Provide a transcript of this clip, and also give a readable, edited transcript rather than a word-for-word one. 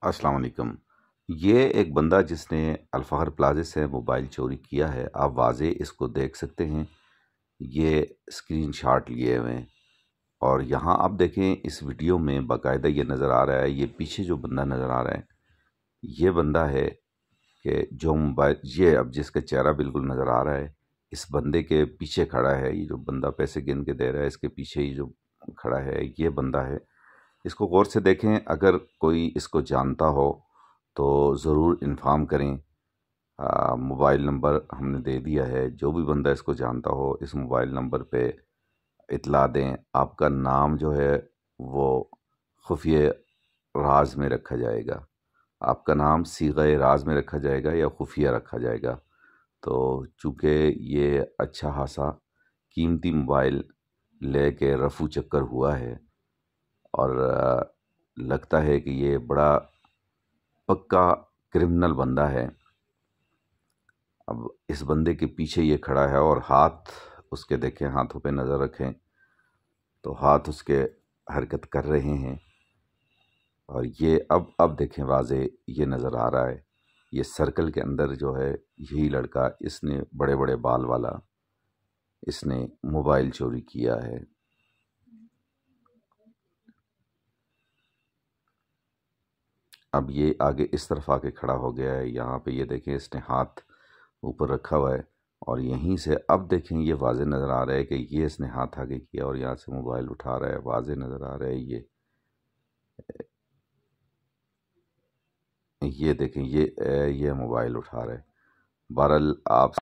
अस्सलाम वालेकुम। ये एक बंदा जिसने अल्फाहर प्लाज़े से मोबाइल चोरी किया है, आप वाज़े इसको देख सकते हैं। ये स्क्रीनशॉट लिए हुए हैं और यहाँ आप देखें इस वीडियो में बाकायदा ये नज़र आ रहा है, ये पीछे जो बंदा नज़र आ रहा है, ये बंदा है कि जो मोबाइल ये अब जिसका चेहरा बिल्कुल नज़र आ रहा है, इस बंदे के पीछे खड़ा है। ये जो बंदा पैसे गिन के दे रहा है, इसके पीछे ही जो खड़ा है, ये बंदा है। इसको गौर से देखें, अगर कोई इसको जानता हो तो ज़रूर इन्फॉर्म करें। मोबाइल नंबर हमने दे दिया है, जो भी बंदा इसको जानता हो इस मोबाइल नंबर पे इत्ला दें। आपका नाम जो है वो खुफिया राज में रखा जाएगा, आपका नाम सीग़े राज में रखा जाएगा या खुफिया रखा जाएगा। तो चूँकि ये अच्छा खासा कीमती मोबाइल ले के रफू चक्कर हुआ है और लगता है कि ये बड़ा पक्का क्रिमिनल बंदा है। अब इस बंदे के पीछे ये खड़ा है और हाथ उसके देखें, हाथों पे नज़र रखें तो हाथ उसके हरकत कर रहे हैं। और ये अब देखें वाज़े ये नज़र आ रहा है, ये सर्कल के अंदर जो है यही लड़का, इसने बड़े बड़े बाल वाला, इसने मोबाइल चोरी किया है। अब ये आगे इस तरफ आके खड़ा हो गया है, यहाँ पे ये देखें इसने हाथ ऊपर रखा हुआ है और यहीं से अब देखें ये वाज़े नज़र आ रहा है कि ये इसने हाथ आगे किया और यहाँ से मोबाइल उठा रहा है। वाज़े नज़र आ रहा है ये देखें ये मोबाइल उठा रहा है। बहरहाल आप